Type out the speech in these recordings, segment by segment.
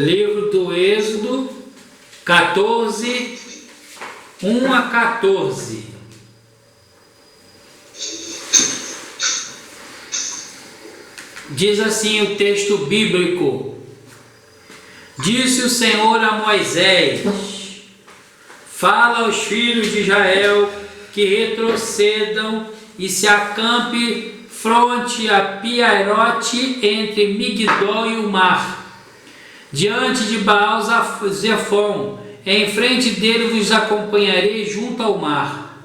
Livro do Êxodo 14, 1 a 14. Diz assim o texto bíblico: Disse o Senhor a Moisés: Fala aos filhos de Israel que retrocedam e se acampe fronte a Piairote, entre Migdol e o mar, diante de Baal-Zefon. Em frente dele vos acompanharei junto ao mar.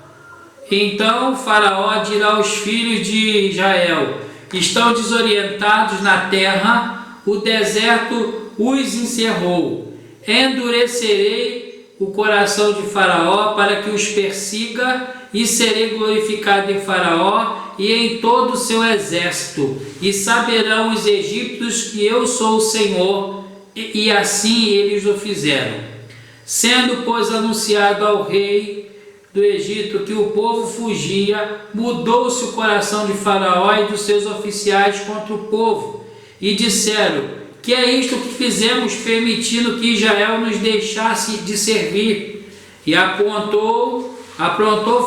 Então Faraó dirá aos filhos de Israel: Estão desorientados na terra, o deserto os encerrou. Endurecerei o coração de Faraó para que os persiga, e serei glorificado em Faraó e em todo o seu exército, e saberão os egípcios que eu sou o Senhor. E assim eles o fizeram. Sendo, pois, anunciado ao rei do Egito que o povo fugia, mudou-se o coração de Faraó e dos seus oficiais contra o povo, e disseram: Que é isto que fizemos, permitindo que Israel nos deixasse de servir? E aprontou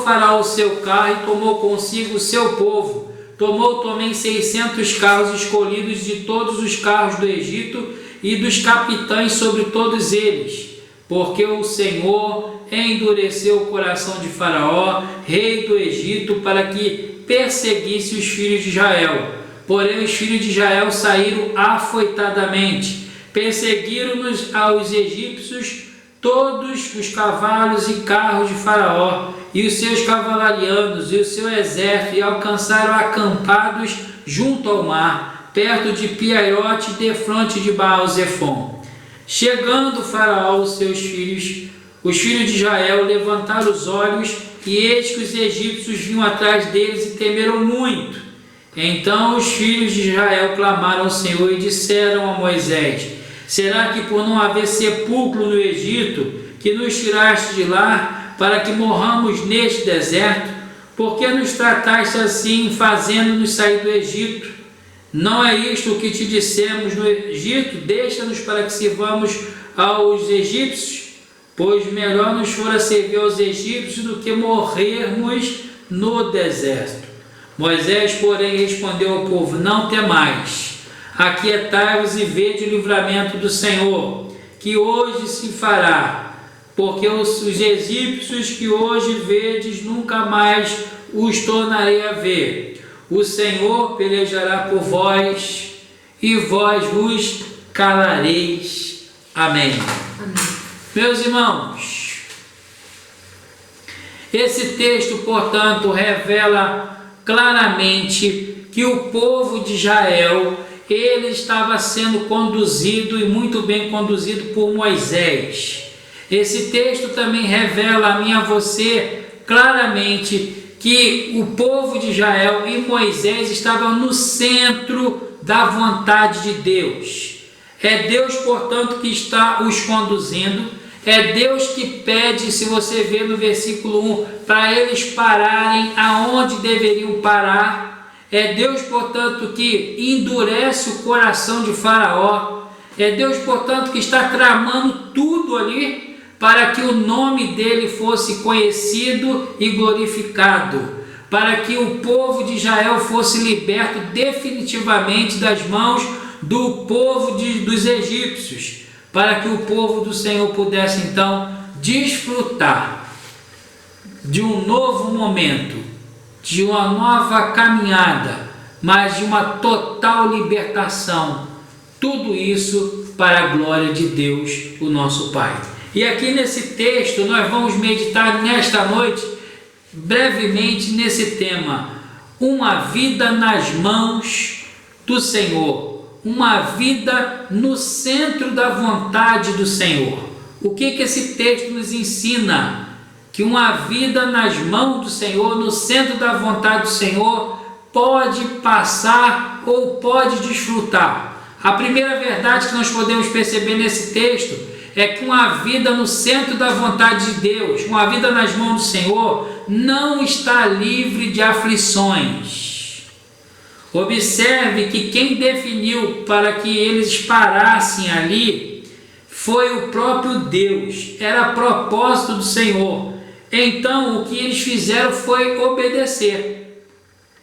Faraó o seu carro e tomou consigo o seu povo. Tomou também 600 carros escolhidos de todos os carros do Egito e dos capitães sobre todos eles, porque o Senhor endureceu o coração de Faraó, rei do Egito, para que perseguisse os filhos de Israel. Porém os filhos de Israel saíram afoitadamente, perseguiram-nos aos egípcios, todos os cavalos e carros de Faraó, e os seus cavalarianos, e o seu exército, e alcançaram acampados junto ao mar, perto de Piairote, defronte de Baal-Zefon. Chegando Faraó os seus filhos, os filhos de Israel levantaram os olhos, e eis que os egípcios vinham atrás deles e temeram muito. Então os filhos de Israel clamaram ao Senhor e disseram a Moisés: Será que por não haver sepulcro no Egito, que nos tiraste de lá, para que morramos neste deserto? Por que nos trataste assim, fazendo-nos sair do Egito? Não é isto o que te dissemos no Egito? Deixa-nos para que sirvamos aos egípcios? Pois melhor nos fora servir aos egípcios do que morrermos no deserto. Moisés, porém, respondeu ao povo: Não temais, aquietai-vos e vede o livramento do Senhor, que hoje se fará, porque os egípcios que hoje vedes, nunca mais os tornarei a ver. O Senhor pelejará por vós, e vós vos calareis. Amém. Amém. Meus irmãos, esse texto, portanto, revela claramente que o povo de Israel, ele estava sendo conduzido, e muito bem conduzido, por Moisés. Esse texto também revela a mim e a você claramente que o povo de Israel e Moisés estavam no centro da vontade de Deus. É Deus, portanto, que está os conduzindo. É Deus que pede, se você ver no versículo 1, para eles pararem aonde deveriam parar. É Deus, portanto, que endurece o coração de Faraó. É Deus, portanto, que está tramando tudo ali para que o nome dele fosse conhecido e glorificado, para que o povo de Israel fosse liberto definitivamente das mãos do povo dos egípcios, para que o povo do Senhor pudesse então desfrutar de um novo momento, de uma nova caminhada, mas de uma total libertação. Tudo isso para a glória de Deus, o nosso Pai. E aqui nesse texto nós vamos meditar nesta noite brevemente nesse tema: uma vida nas mãos do Senhor, uma vida no centro da vontade do Senhor. O que esse texto nos ensina? Que uma vida nas mãos do Senhor, no centro da vontade do Senhor, pode passar ou pode desfrutar. A primeira verdade que nós podemos perceber nesse texto é que uma vida no centro da vontade de Deus, uma vida nas mãos do Senhor, não está livre de aflições. Observe que quem definiu para que eles parassem ali foi o próprio Deus, era propósito do Senhor. Então o que eles fizeram foi obedecer.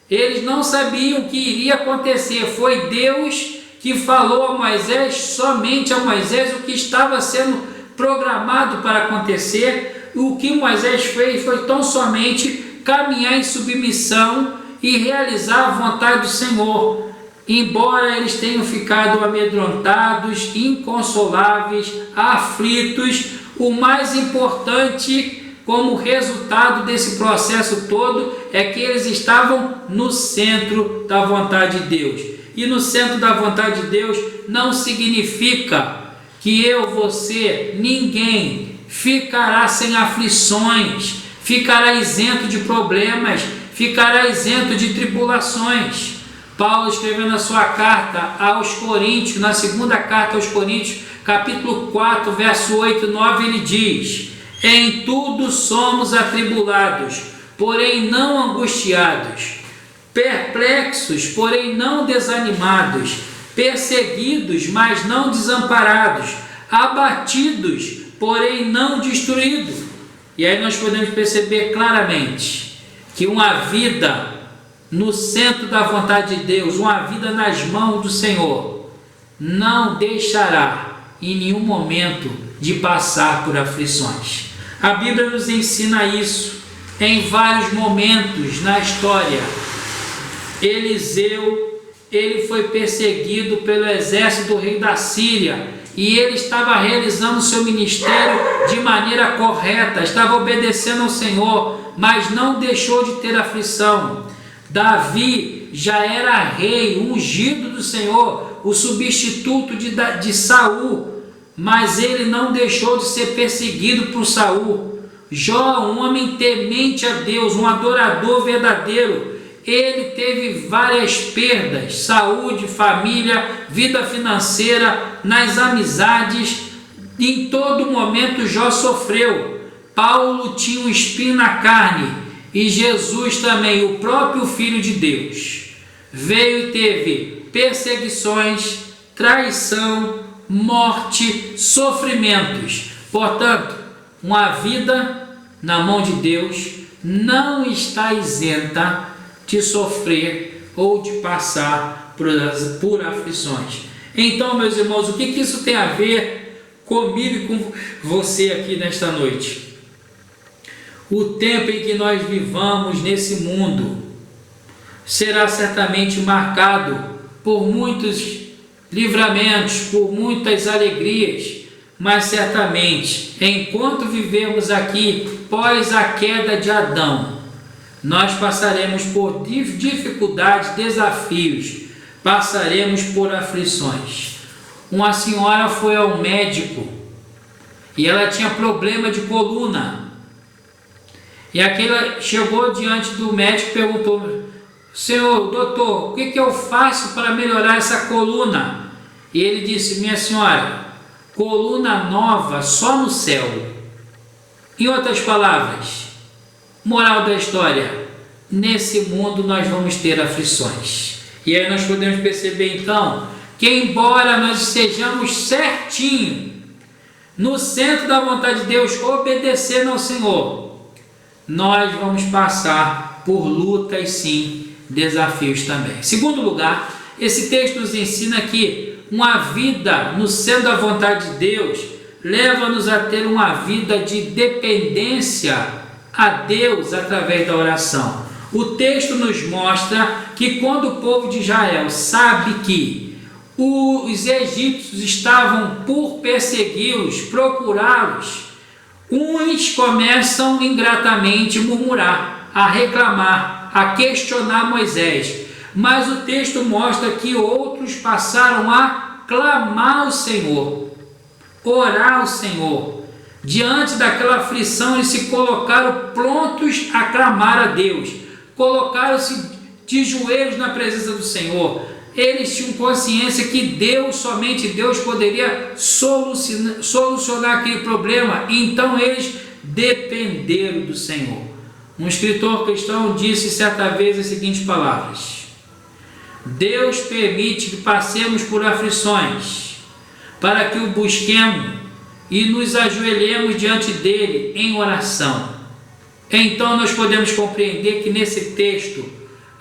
Eles não sabiam o que iria acontecer, foi Deus que falou a Moisés, somente a Moisés, o que estava sendo programado para acontecer. O que Moisés fez foi tão somente caminhar em submissão e realizar a vontade do Senhor. Embora eles tenham ficado amedrontados, inconsoláveis, aflitos, o mais importante como resultado desse processo todo é que eles estavam no centro da vontade de Deus. E no centro da vontade de Deus não significa que eu, você, ninguém ficará sem aflições, ficará isento de problemas, ficará isento de tribulações. Paulo escreveu na sua carta aos Coríntios, na segunda carta aos Coríntios, capítulo 4, verso 8 e 9, ele diz: em tudo somos atribulados, porém não angustiados, perplexos, porém não desanimados, perseguidos, mas não desamparados, abatidos, porém não destruídos. E aí nós podemos perceber claramente que uma vida no centro da vontade de Deus, uma vida nas mãos do Senhor, não deixará em nenhum momento de passar por aflições. A Bíblia nos ensina isso em vários momentos na história. Eliseu, ele foi perseguido pelo exército do rei da Síria e ele estava realizando seu ministério de maneira correta, estava obedecendo ao Senhor, mas não deixou de ter aflição. Davi já era rei, ungido do Senhor, o substituto de Saul, mas ele não deixou de ser perseguido por Saul. Jó, um homem temente a Deus, um adorador verdadeiro, ele teve várias perdas, saúde, família, vida financeira, nas amizades, em todo momento Jó sofreu. Paulo tinha um espinho na carne e Jesus também, o próprio Filho de Deus, veio e teve perseguições, traição, morte, sofrimentos. Portanto, uma vida na mão de Deus não está isenta de sofrer ou de passar por aflições. Então, meus irmãos, o que isso tem a ver comigo e com você aqui nesta noite? O tempo em que nós vivamos nesse mundo será certamente marcado por muitos livramentos, por muitas alegrias, mas certamente, enquanto vivemos aqui pós a queda de Adão, nós passaremos por dificuldades, desafios, passaremos por aflições. Uma senhora foi ao médico e ela tinha problema de coluna. E aquela chegou diante do médico e perguntou: Senhor, doutor, o que eu faço para melhorar essa coluna? E ele disse: minha senhora, coluna nova só no céu. Em outras palavras, moral da história, nesse mundo nós vamos ter aflições. E aí nós podemos perceber então que, embora nós estejamos certinho no centro da vontade de Deus, obedecendo ao Senhor, nós vamos passar por lutas, sim, desafios também. Segundo lugar, esse texto nos ensina que uma vida no centro da vontade de Deus leva-nos a ter uma vida de dependência a Deus através da oração. O texto nos mostra que quando o povo de Israel sabe que os egípcios estavam por persegui-los, procurá-los, uns começam ingratamente a murmurar, a reclamar, a questionar Moisés. Mas o texto mostra que outros passaram a clamar ao Senhor, orar ao Senhor. Diante daquela aflição, eles se colocaram prontos a clamar a Deus, colocaram-se de joelhos na presença do Senhor. Eles tinham consciência que Deus, somente Deus, poderia solucionar aquele problema, então eles dependeram do Senhor. Um escritor cristão disse certa vez as seguintes palavras: Deus permite que passemos por aflições para que o busquemos e nos ajoelhemos diante dele em oração. Então nós podemos compreender que nesse texto,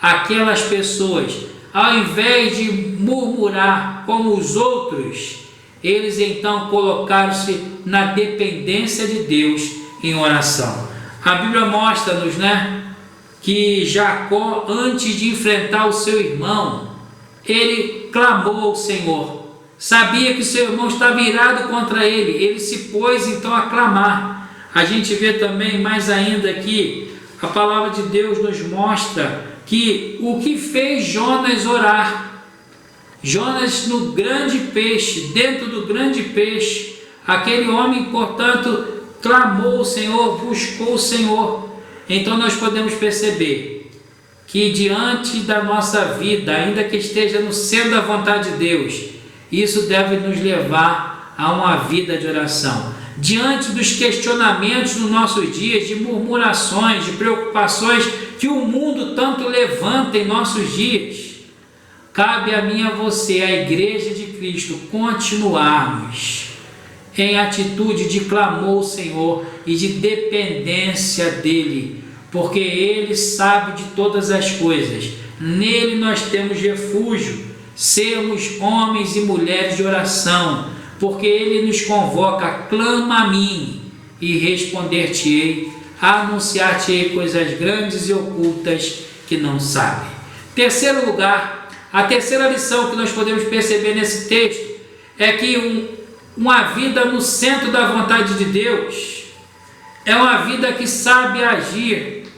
aquelas pessoas, ao invés de murmurar como os outros, eles então colocaram-se na dependência de Deus em oração. A Bíblia mostra-nos, que Jacó, antes de enfrentar o seu irmão, ele clamou ao Senhor. Sabia que o seu irmão estava irado contra ele, ele se pôs então a clamar. A gente vê também mais ainda que a palavra de Deus nos mostra que o que fez Jonas orar, Jonas no grande peixe, dentro do grande peixe, aquele homem, portanto, clamou ao Senhor, buscou o Senhor. Então nós podemos perceber que diante da nossa vida, ainda que esteja no centro da vontade de Deus, isso deve nos levar a uma vida de oração. Diante dos questionamentos dos nossos dias, de murmurações, de preocupações que o mundo tanto levanta em nossos dias, cabe a mim e a você, a Igreja de Cristo, continuarmos em atitude de clamor ao Senhor e de dependência dEle, porque Ele sabe de todas as coisas. Nele nós temos refúgio, sermos homens e mulheres de oração, porque Ele nos convoca: clama a mim e responder-te-ei, anunciar-te-ei coisas grandes e ocultas que não sabem. Terceiro lugar, a terceira lição que nós podemos perceber nesse texto é que uma vida no centro da vontade de Deus é uma vida que sabe agir,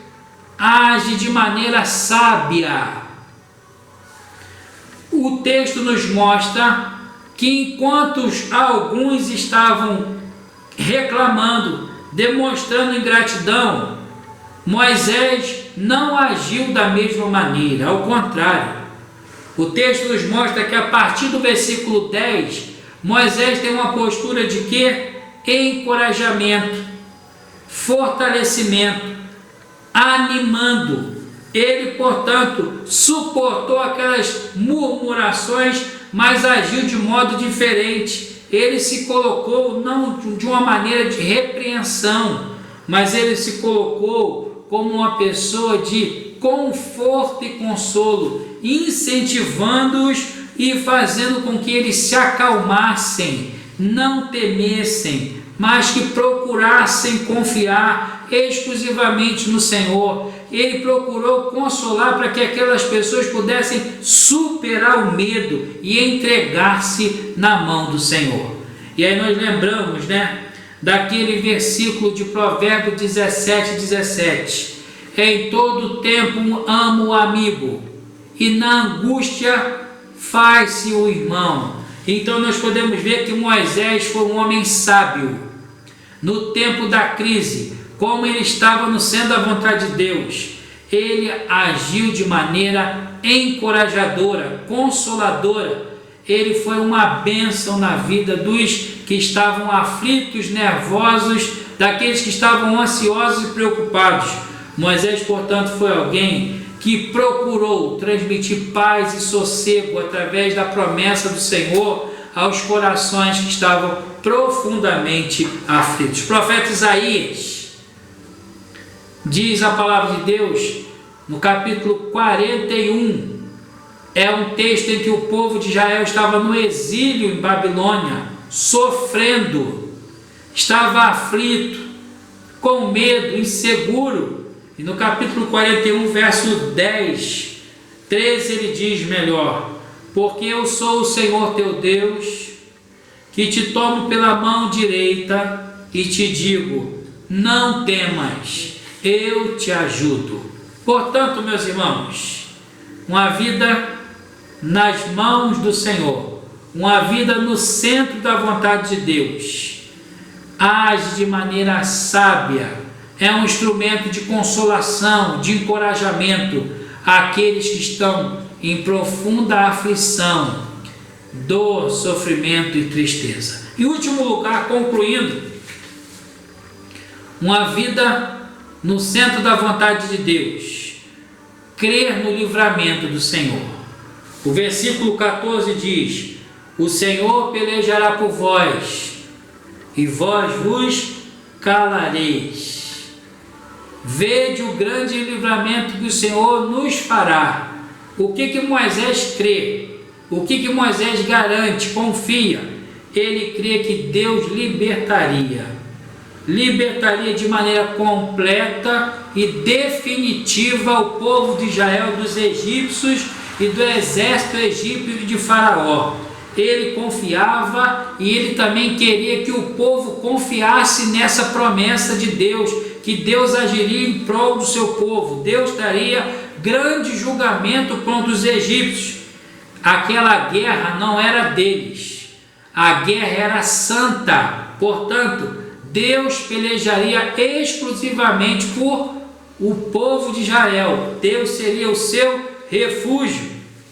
age de maneira sábia. O texto nos mostra que enquanto alguns estavam reclamando, demonstrando ingratidão, Moisés não agiu da mesma maneira, ao contrário. O texto nos mostra que a partir do versículo 10, Moisés tem uma postura de quê? Encorajamento, fortalecimento, animando. Ele, portanto, suportou aquelas murmurações, mas agiu de modo diferente. Ele se colocou não de uma maneira de repreensão, mas ele se colocou como uma pessoa de conforto e consolo, incentivando-os e fazendo com que eles se acalmassem, não temessem, mas que procurassem confiar exclusivamente no Senhor. Ele procurou consolar para que aquelas pessoas pudessem superar o medo e entregar-se na mão do Senhor. E aí nós lembramos, daquele versículo de Provérbios 17:17. Em todo tempo amo o amigo, e na angústia faz-se o irmão. Então nós podemos ver que Moisés foi um homem sábio. No tempo da crise, como ele estava no centro da vontade de Deus, ele agiu de maneira encorajadora, consoladora. Ele foi uma bênção na vida dos que estavam aflitos, nervosos, daqueles que estavam ansiosos e preocupados. Moisés, portanto, foi alguém que procurou transmitir paz e sossego através da promessa do Senhor aos corações que estavam profundamente aflitos. O profeta Isaías diz a palavra de Deus no capítulo 41, é um texto em que o povo de Israel estava no exílio em Babilônia, sofrendo, estava aflito, com medo, inseguro. E no capítulo 41, verso 10, 13, ele diz melhor: porque eu sou o Senhor teu Deus, que te tomo pela mão direita e te digo, não temas, eu te ajudo. Portanto, meus irmãos, uma vida nas mãos do Senhor, uma vida no centro da vontade de Deus, age de maneira sábia, é um instrumento de consolação, de encorajamento àqueles que estão em profunda aflição, dor, sofrimento e tristeza. Em último lugar, concluindo, uma vida no centro da vontade de Deus, crer no livramento do Senhor. O versículo 14 diz: o Senhor pelejará por vós, e vós vos calareis. Vede o grande livramento que o Senhor nos fará. O que Moisés crê? O que Moisés garante, confia? Ele crê que Deus libertaria de maneira completa e definitiva o povo de Israel dos egípcios e do exército egípcio de Faraó. Ele confiava e ele também queria que o povo confiasse nessa promessa de Deus, que Deus agiria em prol do seu povo. Deus daria grande julgamento contra os egípcios. Aquela guerra não era deles, a guerra era santa, portanto, Deus pelejaria exclusivamente por o povo de Israel. Deus seria o seu refúgio.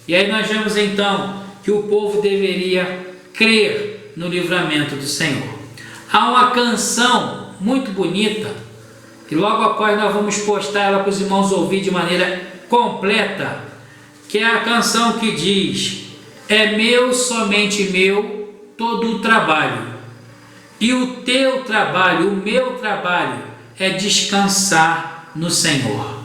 E aí nós vemos então que o povo deveria crer no livramento do Senhor. Há uma canção muito bonita, que logo após nós vamos postar ela para os irmãos ouvir de maneira completa, que é a canção que diz: é meu, somente meu, todo o trabalho, e o teu trabalho, o meu trabalho, é descansar no Senhor.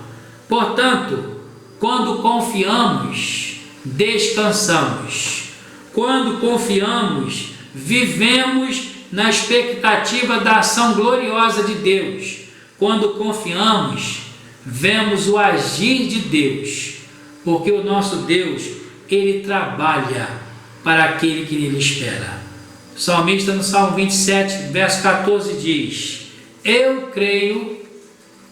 Portanto, quando confiamos, descansamos. Quando confiamos, vivemos na expectativa da ação gloriosa de Deus. Quando confiamos, vemos o agir de Deus, porque o nosso Deus, Ele trabalha para aquele que nele espera. O salmista no Salmo 27, verso 14 diz: eu creio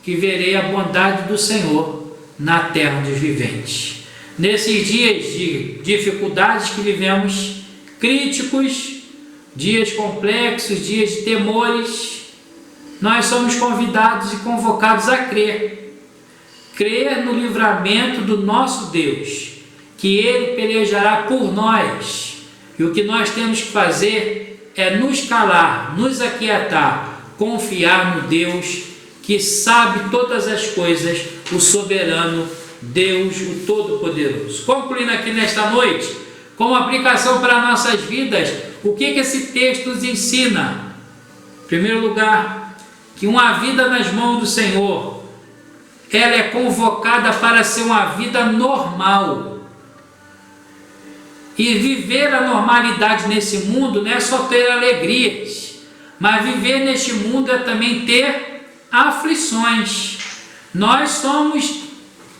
que verei a bondade do Senhor na terra dos viventes. Nesses dias de dificuldades que vivemos, críticos, dias complexos, dias de temores, nós somos convidados e convocados a crer no livramento do nosso Deus, que Ele pelejará por nós, e o que nós temos que fazer é nos calar, nos aquietar, confiar no Deus que sabe todas as coisas, o soberano Deus, o Todo-Poderoso. Concluindo aqui nesta noite, como aplicação para nossas vidas, o que esse texto nos ensina? Em primeiro lugar, que uma vida nas mãos do Senhor, ela é convocada para ser uma vida normal. E viver a normalidade nesse mundo não é só ter alegrias, mas viver neste mundo é também ter aflições. Nós somos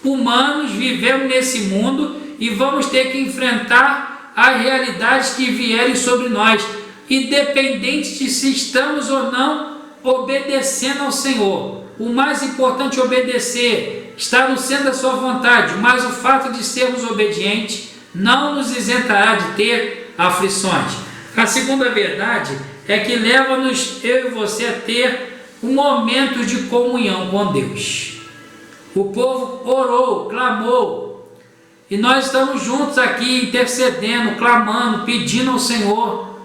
humanos, vivemos nesse mundo e vamos ter que enfrentar as realidades que vierem sobre nós, independente de se estamos ou não obedecendo ao Senhor. O mais importante é obedecer, está no centro da sua vontade, mas o fato de sermos obedientes não nos isentará de ter aflições. A segunda verdade é que leva-nos, eu e você, a ter um momento de comunhão com Deus. O povo orou, clamou, e nós estamos juntos aqui intercedendo, clamando, pedindo ao Senhor.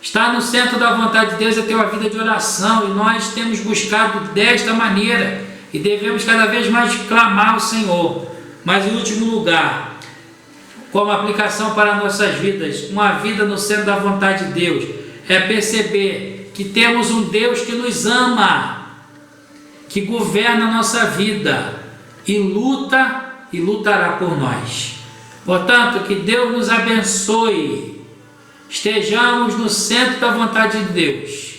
Estar no centro da vontade de Deus é ter uma vida de oração, e nós temos buscado desta maneira, e devemos cada vez mais clamar ao Senhor. Mas em último lugar, como aplicação para nossas vidas, uma vida no centro da vontade de Deus, é perceber que temos um Deus que nos ama, que governa a nossa vida e luta e lutará por nós. Portanto, que Deus nos abençoe, estejamos no centro da vontade de Deus,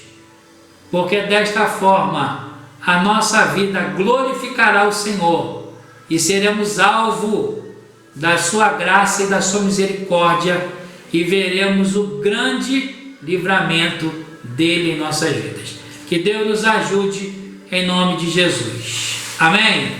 porque desta forma a nossa vida glorificará o Senhor e seremos alvo da sua graça e da sua misericórdia e veremos o grande livramento dele em nossas vidas. Que Deus nos ajude em nome de Jesus. Amém?